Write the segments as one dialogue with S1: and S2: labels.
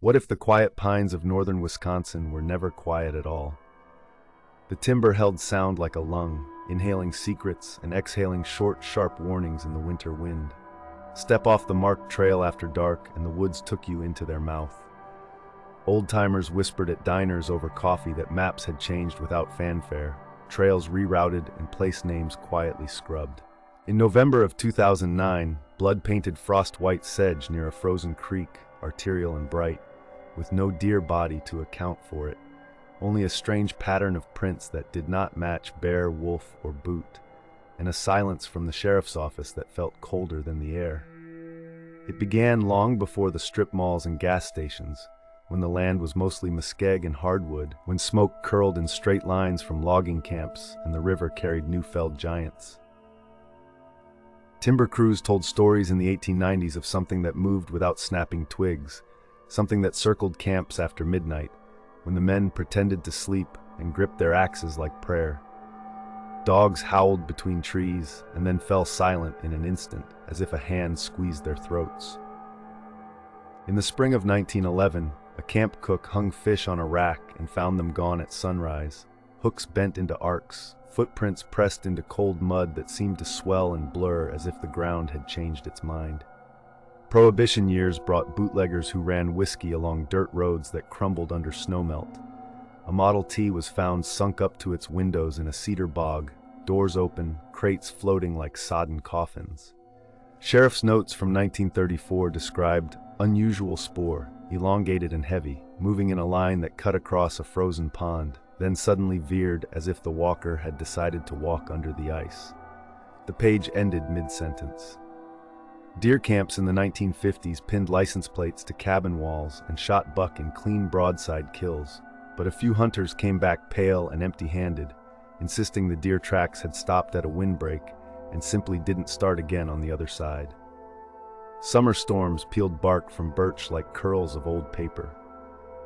S1: What if the quiet pines of northern Wisconsin were never quiet at all? The timber held sound like a lung, inhaling secrets and exhaling short, sharp warnings in the winter wind. Step off the marked trail after dark, and the woods took you into their mouth. Old-timers whispered at diners over coffee that maps had changed without fanfare, trails rerouted and place names quietly scrubbed. In November of 2009, blood-painted frost-white sedge near a frozen creek, arterial and bright, with no deer body to account for it, only a strange pattern of prints that did not match bear, wolf, or boot, and a silence from the sheriff's office that felt colder than the air. It began long before the strip malls and gas stations, when the land was mostly muskeg and hardwood, when smoke curled in straight lines from logging camps and the river carried new-felled giants. Timber crews told stories in the 1890s of something that moved without snapping twigs, something that circled camps after midnight, when the men pretended to sleep and gripped their axes like prayer. Dogs howled between trees and then fell silent in an instant, as if a hand squeezed their throats. In the spring of 1911, a camp cook hung fish on a rack and found them gone at sunrise, hooks bent into arcs, footprints pressed into cold mud that seemed to swell and blur as if the ground had changed its mind. Prohibition years brought bootleggers who ran whiskey along dirt roads that crumbled under snowmelt. A Model T was found sunk up to its windows in a cedar bog, doors open, crates floating like sodden coffins. Sheriff's notes from 1934 described unusual spoor, elongated and heavy, moving in a line that cut across a frozen pond, then suddenly veered as if the walker had decided to walk under the ice. The page ended mid-sentence. Deer camps in the 1950s pinned license plates to cabin walls and shot buck in clean broadside kills, but a few hunters came back pale and empty-handed, insisting the deer tracks had stopped at a windbreak and simply didn't start again on the other side. Summer storms peeled bark from birch like curls of old paper.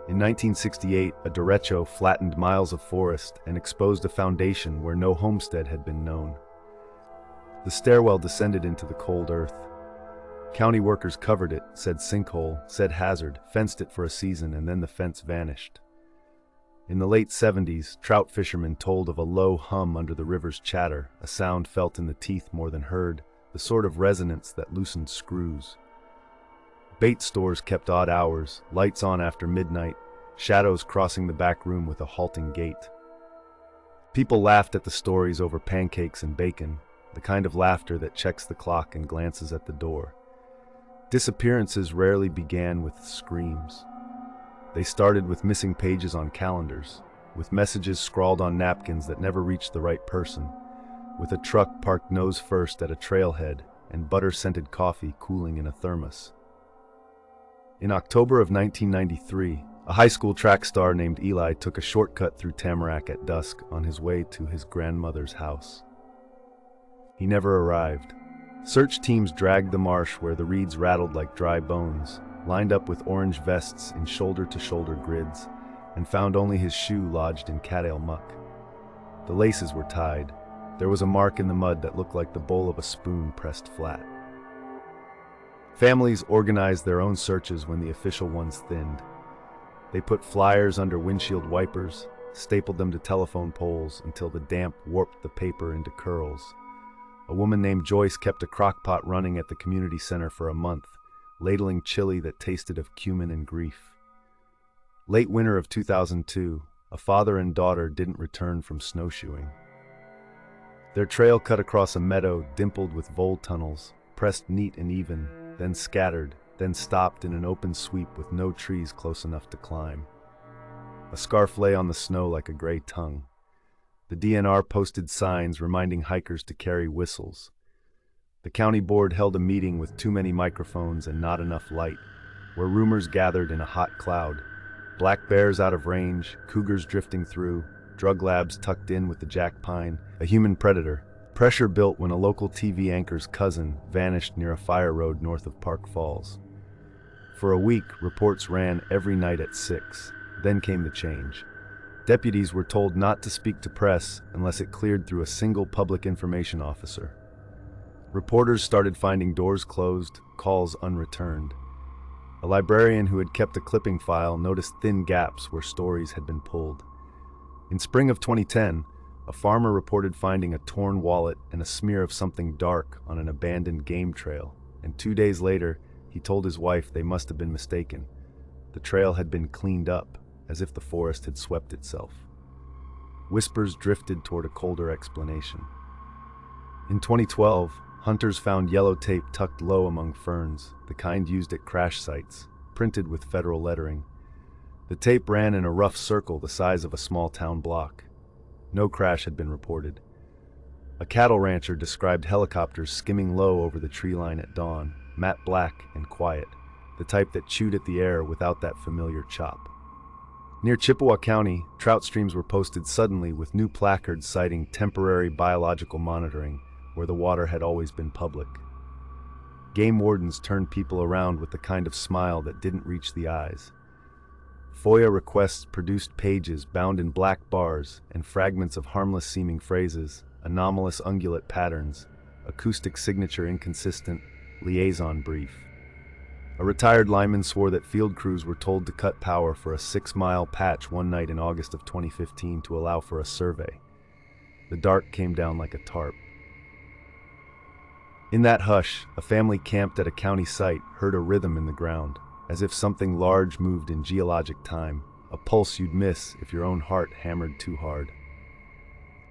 S1: In 1968, a derecho flattened miles of forest and exposed a foundation where no homestead had been known. The stairwell descended into the cold earth. County workers covered it, said sinkhole, said hazard, fenced it for a season, and then the fence vanished. In the late 70s, trout fishermen told of a low hum under the river's chatter, a sound felt in the teeth more than heard, the sort of resonance that loosened screws. Bait stores kept odd hours, lights on after midnight, shadows crossing the back room with a halting gait. People laughed at the stories over pancakes and bacon, the kind of laughter that checks the clock and glances at the door. Disappearances rarely began with screams. They started with missing pages on calendars, with messages scrawled on napkins that never reached the right person, with a truck parked nose first at a trailhead and butter-scented coffee cooling in a thermos. In October of 1993, a high school track star named Eli took a shortcut through Tamarack at dusk on his way to his grandmother's house. He never arrived. Search teams dragged the marsh where the reeds rattled like dry bones, lined up with orange vests in shoulder-to-shoulder grids, and found only his shoe lodged in cattail muck. The laces were tied. There was a mark in the mud that looked like the bowl of a spoon pressed flat. Families organized their own searches when the official ones thinned. They put flyers under windshield wipers, stapled them to telephone poles until the damp warped the paper into curls. A woman named Joyce kept a crock pot running at the community center for a month, ladling chili that tasted of cumin and grief. Late winter of 2002, a father and daughter didn't return from snowshoeing. Their trail cut across a meadow dimpled with vole tunnels, pressed neat and even, then scattered, then stopped in an open sweep with no trees close enough to climb. A scarf lay on the snow like a gray tongue. The DNR posted signs reminding hikers to carry whistles. The county board held a meeting with too many microphones and not enough light, where rumors gathered in a hot cloud. Black bears out of range, cougars drifting through, drug labs tucked in with the jack pine, a human predator. Pressure built when a local TV anchor's cousin vanished near a fire road north of Park Falls. For a week, reports ran every night at 6. Then came the change. Deputies were told not to speak to press unless it cleared through a single public information officer. Reporters started finding doors closed, calls unreturned. A librarian who had kept a clipping file noticed thin gaps where stories had been pulled. In spring of 2010, a farmer reported finding a torn wallet and a smear of something dark on an abandoned game trail, and 2 days later, he told his wife they must have been mistaken. The trail had been cleaned up, as if the forest had swept itself. Whispers drifted toward a colder explanation. In 2012, hunters found yellow tape tucked low among ferns, the kind used at crash sites, printed with federal lettering. The tape ran in a rough circle the size of a small town block. No crash had been reported. A cattle rancher described helicopters skimming low over the tree line at dawn, matte black and quiet, the type that chewed at the air without that familiar chop. Near Chippewa County, trout streams were posted suddenly with new placards citing temporary biological monitoring, where the water had always been public. Game wardens turned people around with the kind of smile that didn't reach the eyes. FOIA requests produced pages bound in black bars and fragments of harmless-seeming phrases, anomalous ungulate patterns, acoustic signature inconsistent, liaison brief. A retired lineman swore that field crews were told to cut power for a 6-mile patch one night in August of 2015 to allow for a survey. The dark came down like a tarp. In that hush, a family camped at a county site heard a rhythm in the ground, as if something large moved in geologic time, a pulse you'd miss if your own heart hammered too hard.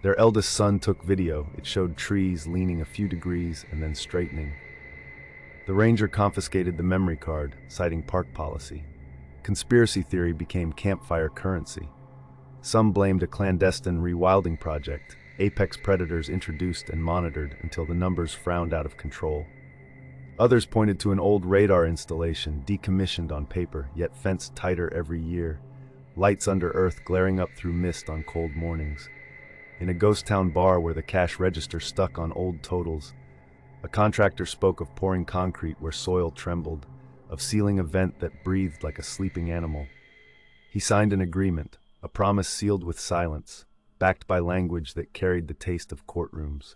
S1: Their eldest son took video. It showed trees leaning a few degrees and then straightening. The ranger confiscated the memory card, citing park policy. Conspiracy theory became campfire currency. Some blamed a clandestine rewilding project, apex predators introduced and monitored until the numbers frowned out of control. Others pointed to an old radar installation, decommissioned on paper, yet fenced tighter every year, lights under earth glaring up through mist on cold mornings. In a ghost town bar where the cash register stuck on old totals, a contractor spoke of pouring concrete where soil trembled, of sealing a vent that breathed like a sleeping animal. He signed an agreement, a promise sealed with silence, backed by language that carried the taste of courtrooms.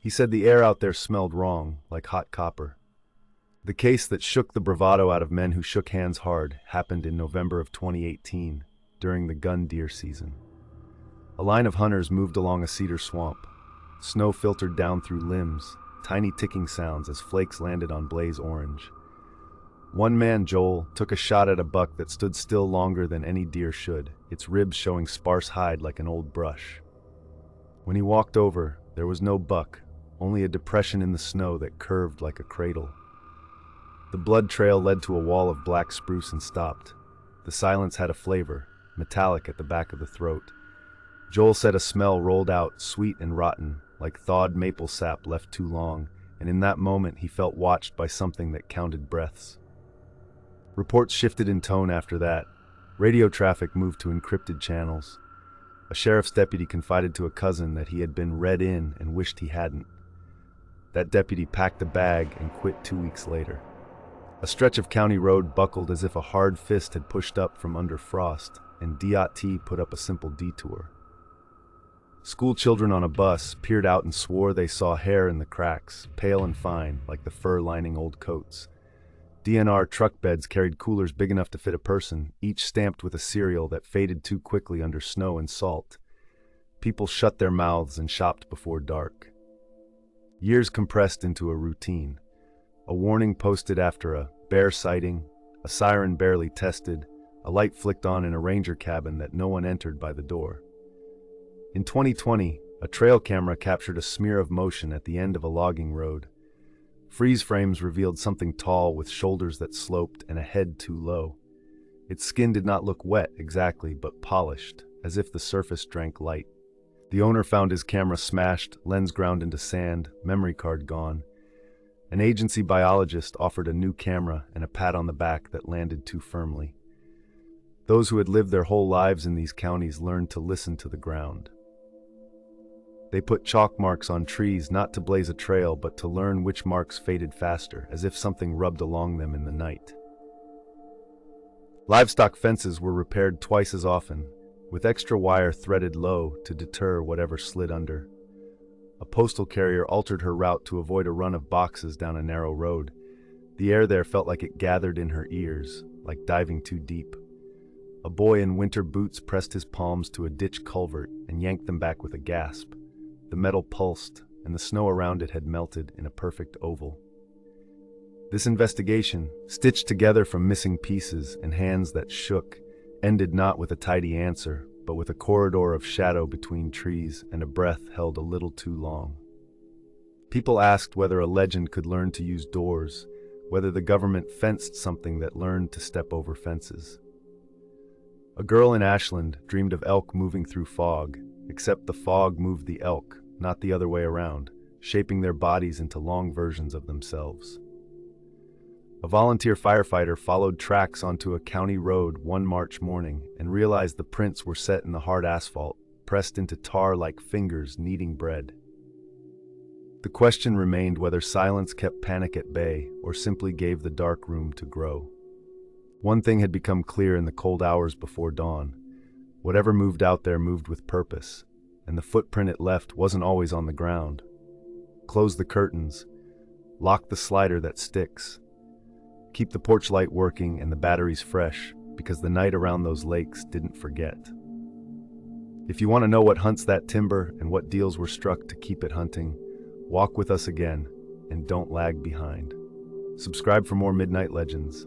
S1: He said the air out there smelled wrong, like hot copper. The case that shook the bravado out of men who shook hands hard happened in November of 2018, during the gun deer season. A line of hunters moved along a cedar swamp. Snow filtered down through limbs, tiny ticking sounds as flakes landed on blaze orange. One man, Joel, took a shot at a buck that stood still longer than any deer should, its ribs showing sparse hide like an old brush. When he walked over, there was no buck, only a depression in the snow that curved like a cradle. The blood trail led to a wall of black spruce and stopped. The silence had a flavor, metallic at the back of the throat. Joel said a smell rolled out, sweet and rotten, like thawed maple sap left too long, and in that moment he felt watched by something that counted breaths. Reports shifted in tone after that. Radio traffic moved to encrypted channels. A sheriff's deputy confided to a cousin that he had been read in and wished he hadn't. That deputy packed a bag and quit 2 weeks later. A stretch of county road buckled as if a hard fist had pushed up from under frost, and DOT put up a simple detour. School children on a bus peered out and swore they saw hair in the cracks, pale and fine, like the fur lining old coats. DNR truck beds carried coolers big enough to fit a person, each stamped with a cereal that faded too quickly under snow and salt. People shut their mouths and shopped before dark. Years compressed into a routine. A warning posted after a bear sighting, a siren barely tested, a light flicked on in a ranger cabin that no one entered by the door. In 2020, a trail camera captured a smear of motion at the end of a logging road. Freeze frames revealed something tall with shoulders that sloped and a head too low. Its skin did not look wet exactly, but polished, as if the surface drank light. The owner found his camera smashed, lens ground into sand, memory card gone. An agency biologist offered a new camera and a pat on the back that landed too firmly. Those who had lived their whole lives in these counties learned to listen to the ground. They put chalk marks on trees not to blaze a trail but to learn which marks faded faster, as if something rubbed along them in the night. Livestock fences were repaired twice as often, with extra wire threaded low to deter whatever slid under. A postal carrier altered her route to avoid a run of boxes down a narrow road. The air there felt like it gathered in her ears, like diving too deep. A boy in winter boots pressed his palms to a ditch culvert and yanked them back with a gasp. The metal pulsed, and the snow around it had melted in a perfect oval. This investigation, stitched together from missing pieces and hands that shook, ended not with a tidy answer, but with a corridor of shadow between trees and a breath held a little too long. People asked whether a legend could learn to use doors, whether the government fenced something that learned to step over fences. A girl in Ashland dreamed of elk moving through fog, except the fog moved the elk, not the other way around, shaping their bodies into long versions of themselves. A volunteer firefighter followed tracks onto a county road one March morning and realized the prints were set in the hard asphalt, pressed into tar like fingers kneading bread. The question remained whether silence kept panic at bay or simply gave the dark room to grow. One thing had become clear in the cold hours before dawn. Whatever moved out there moved with purpose, and the footprint it left wasn't always on the ground. Close the curtains. Lock the slider that sticks. Keep the porch light working and the batteries fresh, because the night around those lakes didn't forget. If you want to know what hunts that timber and what deals were struck to keep it hunting, walk with us again and don't lag behind. Subscribe for more Midnight Legends.